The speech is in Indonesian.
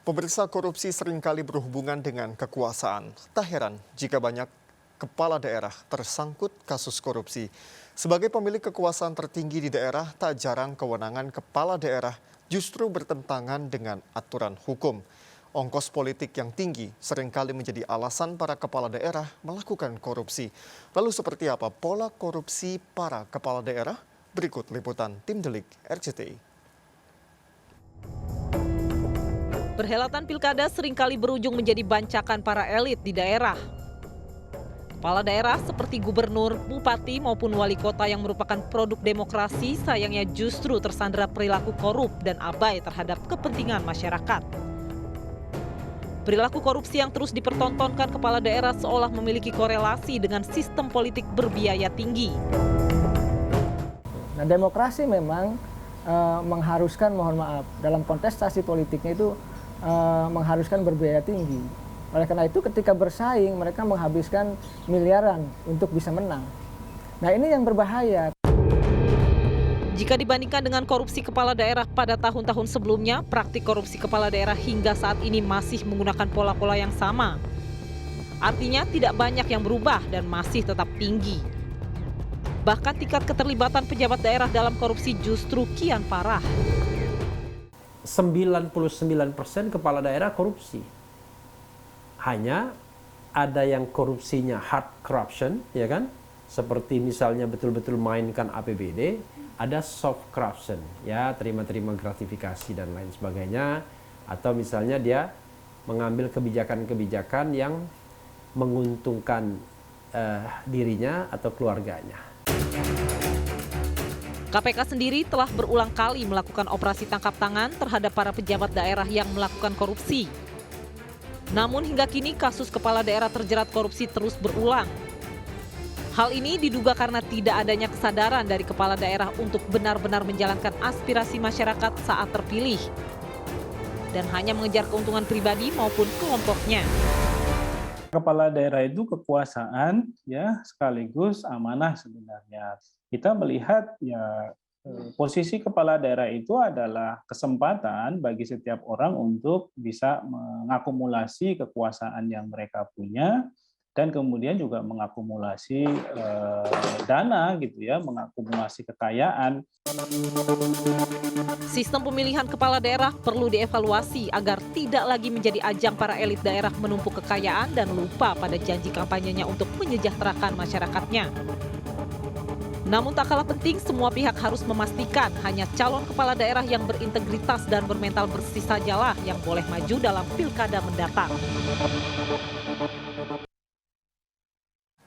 Pemirsa, korupsi seringkali berhubungan dengan kekuasaan. Tak heran jika banyak kepala daerah tersangkut kasus korupsi. Sebagai pemilik kekuasaan tertinggi di daerah, tak jarang kewenangan kepala daerah justru bertentangan dengan aturan hukum. Ongkos politik yang tinggi seringkali menjadi alasan para kepala daerah melakukan korupsi. Lalu seperti apa pola korupsi para kepala daerah? Berikut liputan Tim Delik RCTI. Perhelatan pilkada seringkali berujung menjadi bancakan para elit di daerah. Kepala daerah seperti gubernur, bupati maupun wali kota yang merupakan produk demokrasi sayangnya justru tersandera perilaku korup dan abai terhadap kepentingan masyarakat. Perilaku korupsi yang terus dipertontonkan kepala daerah seolah memiliki korelasi dengan sistem politik berbiaya tinggi. Nah, demokrasi memang mengharuskan, mohon maaf, dalam kontestasi politiknya itu mengharuskan berbiaya tinggi. Oleh karena itu ketika bersaing mereka menghabiskan miliaran untuk bisa menang. Nah, ini yang berbahaya. Jika dibandingkan dengan korupsi kepala daerah pada tahun-tahun sebelumnya, praktik korupsi kepala daerah hingga saat ini masih menggunakan pola-pola yang sama. Artinya tidak banyak yang berubah dan masih tetap tinggi. Bahkan tingkat keterlibatan pejabat daerah dalam korupsi justru kian parah. 99% kepala daerah korupsi. Hanya ada yang korupsinya hard corruption, ya kan? Seperti misalnya betul-betul mainkan APBD, ada soft corruption, ya terima-terima gratifikasi dan lain sebagainya. Atau misalnya dia mengambil kebijakan-kebijakan yang menguntungkan dirinya atau keluarganya. KPK sendiri telah berulang kali melakukan operasi tangkap tangan terhadap para pejabat daerah yang melakukan korupsi. Namun hingga kini kasus kepala daerah terjerat korupsi terus berulang. Hal ini diduga karena tidak adanya kesadaran dari kepala daerah untuk benar-benar menjalankan aspirasi masyarakat saat terpilih. Dan hanya mengejar keuntungan pribadi maupun kelompoknya. Kepala daerah itu kekuasaan, ya, sekaligus amanah sebenarnya. Kita melihat ya posisi kepala daerah itu adalah kesempatan bagi setiap orang untuk bisa mengakumulasi kekuasaan yang mereka punya dan kemudian juga mengakumulasi dana gitu ya, mengakumulasi kekayaan. Sistem pemilihan kepala daerah perlu dievaluasi agar tidak lagi menjadi ajang para elit daerah menumpuk kekayaan dan lupa pada janji kampanyenya untuk menyejahterakan masyarakatnya. Namun tak kalah penting, semua pihak harus memastikan hanya calon kepala daerah yang berintegritas dan bermental bersih sajalah yang boleh maju dalam pilkada mendatang.